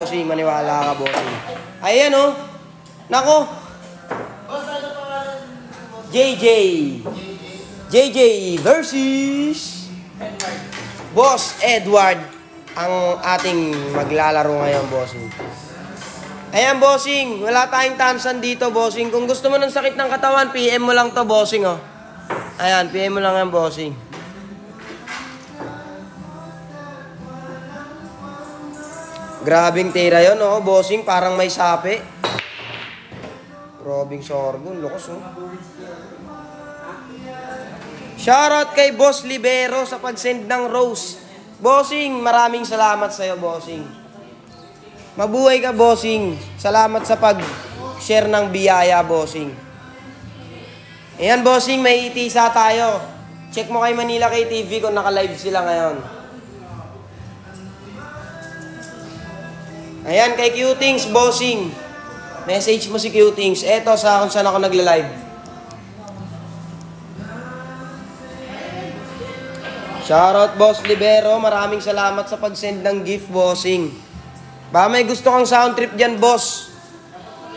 bossing. Maniwala ka, bossing. Ayan, oh. Nako. JJ. JJ versus Boss Edward ang ating maglalaro ngayon, bossing. Ayan, bossing. Wala tayong tansan dito, bossing. Kung gusto mo ng sakit ng katawan, PM mo lang to, bossing, oh. Ayan, PM mo lang yan, bossing. Grabing tira yun, oh, bossing. Parang may sapi. Grabing sorgon. Lukas, oh. Shoutout kay Boss Libero sa pag-send ng rose. Bossing, maraming salamat sa'yo, bossing. Mabuhay ka, bossing. Salamat sa pag-share ng biyaya, bossing. Ayan, bossing, may itisa tayo. Check mo kay Manila KTV kung naka-live sila ngayon. Ayan, kay Cutings, bossing. Message mo si Cutings. Eto sa kung saan ako nagla-live. Shoutout, Boss Libero. Maraming salamat sa pag-send ng gift, bossing. Baka may gusto kang sound trip dyan, boss.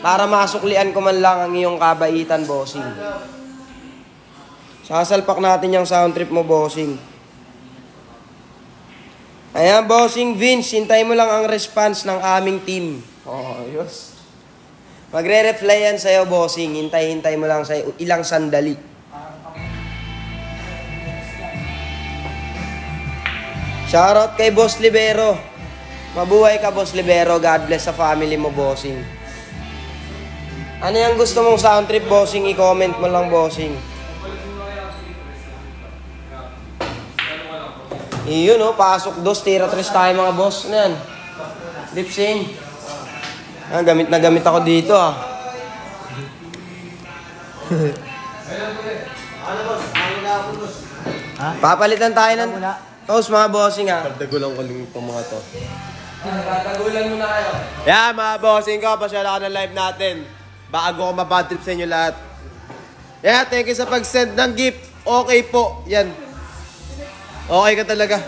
Para masuklian ko man lang ang iyong kabaitan, bossing. Sasalpak natin yung sound trip mo, bossing. Ayan, bossing Vince. Hintay mo lang ang response ng aming team. Oh, ayos. Magre-reply yan sa'yo, bossing. Hintay-hintay mo lang sa ilang sandali. Shoutout kay Boss Libero. Mabuhay ka, Boss Libero. God bless sa family mo, bossing. Ano yung gusto mong sound trip, bossing? I-comment mo lang, bossing. Iyon, oh. Pasok dos. Tira tres tayo, mga boss. Ano yan? Lip-sync. Ah, gamit na gamit ako dito, ah. Papalitan tayo ng toast, mga bossing, ha. Pagdagulang ko lang itong mga to. Tatagulan mo na kayo. Yan, mga bossing ko. Pasyala ka ng live natin. Bago ko mabad trip sa inyo lahat. Yeah, thank you sa pag-send ng gift. Okay po. Yan. Okay ka talaga.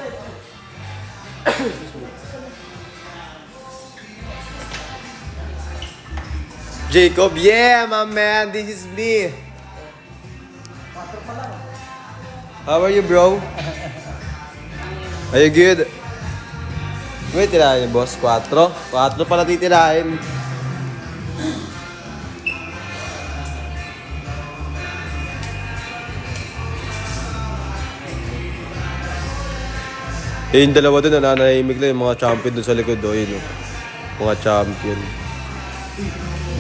Jacob, yeah, my man. This is me. How are you, bro? Are you good? May tirahin, boss. 4? 4 pala titirahin. Eh, yung dalawa doon, nananahimik lang yung mga champion doon sa likod. O, yun, mga champion.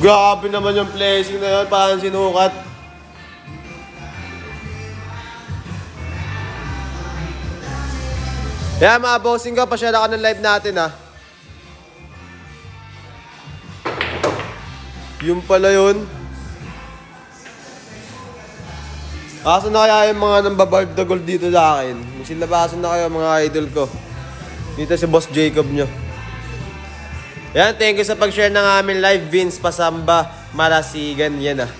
Grabe naman yung placing na yun. Parang sinukat. Kaya mga bossing ko, pasyala ka ng live natin, ha. Yung pala yun. Asa na kaya yung mga nambabard the gold dito sa akin? Silabasan na kayo mga idol ko. Dito si Boss Jacob nyo. Yan, thank you sa pag-share ng aming live. Vince Pasamba, Marasigan. Yan, ah.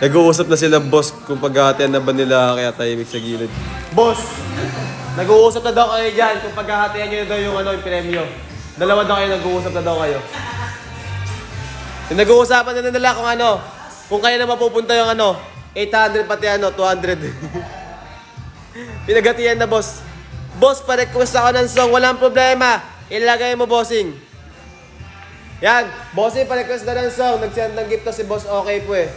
Nag-uusap na sila, boss, kung paghahatian na ba nila kaya tahimik sa gilid. Boss! Nag-uusap na daw kayo dyan kung paghahatian nyo na daw yung, yung premyo. Dalawa daw kayo, nag-uusap na daw kayo. Yung nag-uusapan na nila kung kayo na mapupunta yung 800 pati 200. Pinaghatian na, boss. Boss, pa-request ako ng song, walang problema. Ilagay mo, bossing. Yan, bossing, pa-request na ng song. Nag-send ng gift to si boss, okay po eh.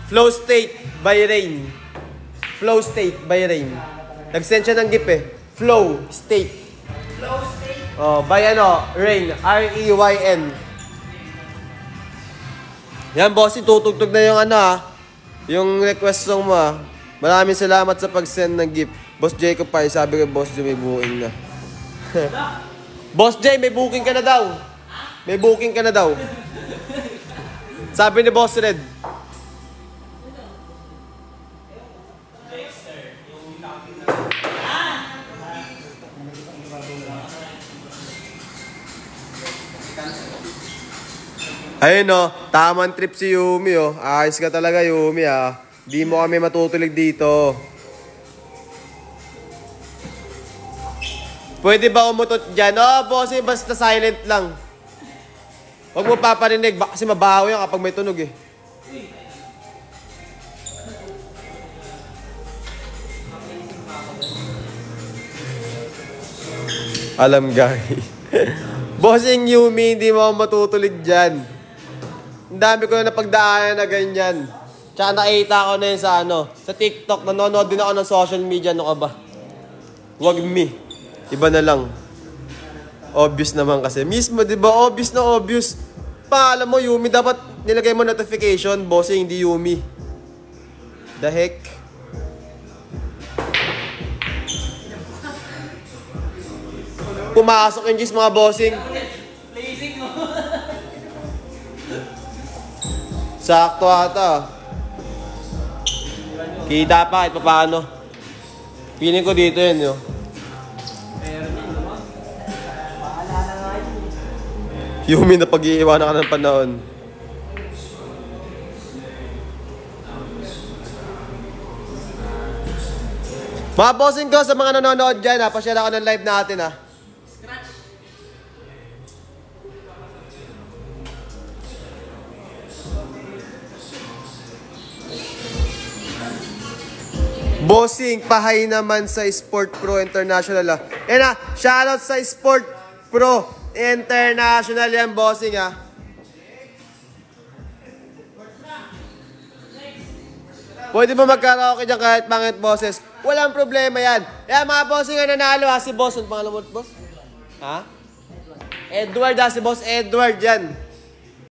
Flow State by Rain. Flow State by Rain. Nag-send siya ng gift eh. Flow State. Flow State? Oh, by Rain. R-E-Y-N. Yan, bossing, tutugtog na yung yung request song mo, ah. Maraming salamat sa pag-send ng gift. Boss Jacob pa, sabi ko, Boss J, may booking na. Boss J, may booking ka na daw. May booking ka na daw. Sabi ni Boss Red. Ayun, tamang trip si Yumi, Ayos ka talaga, Yumi, Di mo kami matutulig dito. Pwede ba umutot dyan? Bossing, basta silent lang. Huwag mo paparinig, kasi mabaho yan kapag may tunog eh. Alam guys. Bossing Yumi, hindi mo ako matutulig dyan. Ang dami ko na napagdaanan na ganyan. Tsaka nakita ko na yun sa sa TikTok. Nanonood din ako ng social media. Ano ka ba? Wag me. Iba na lang. Obvious naman kasi. Mismo, di ba? Obvious na obvious. Alam mo, Yumi, dapat nilagay mo notification. Bossing, hindi Yumi. The heck? Pumasok yung gis mga bossing. Sakto ata. Kita pa kahit paano. Feeling ko dito yun, yo. Yumi na pag-iiwanan ka ng panahon. Mga bossing ko sa mga nanonood dyan, pa-share ako ng live natin, Bossing, pahay naman sa Sport Pro International, Yan shoutout sa Sport Pro International yan, bossing, Pwede ba magkaraoke dyan kahit pangit boses? Walang problema yan. Yan mga bossing na nanalo, si boss. Ano pangalan mo, boss? Edward, si boss Edward yan.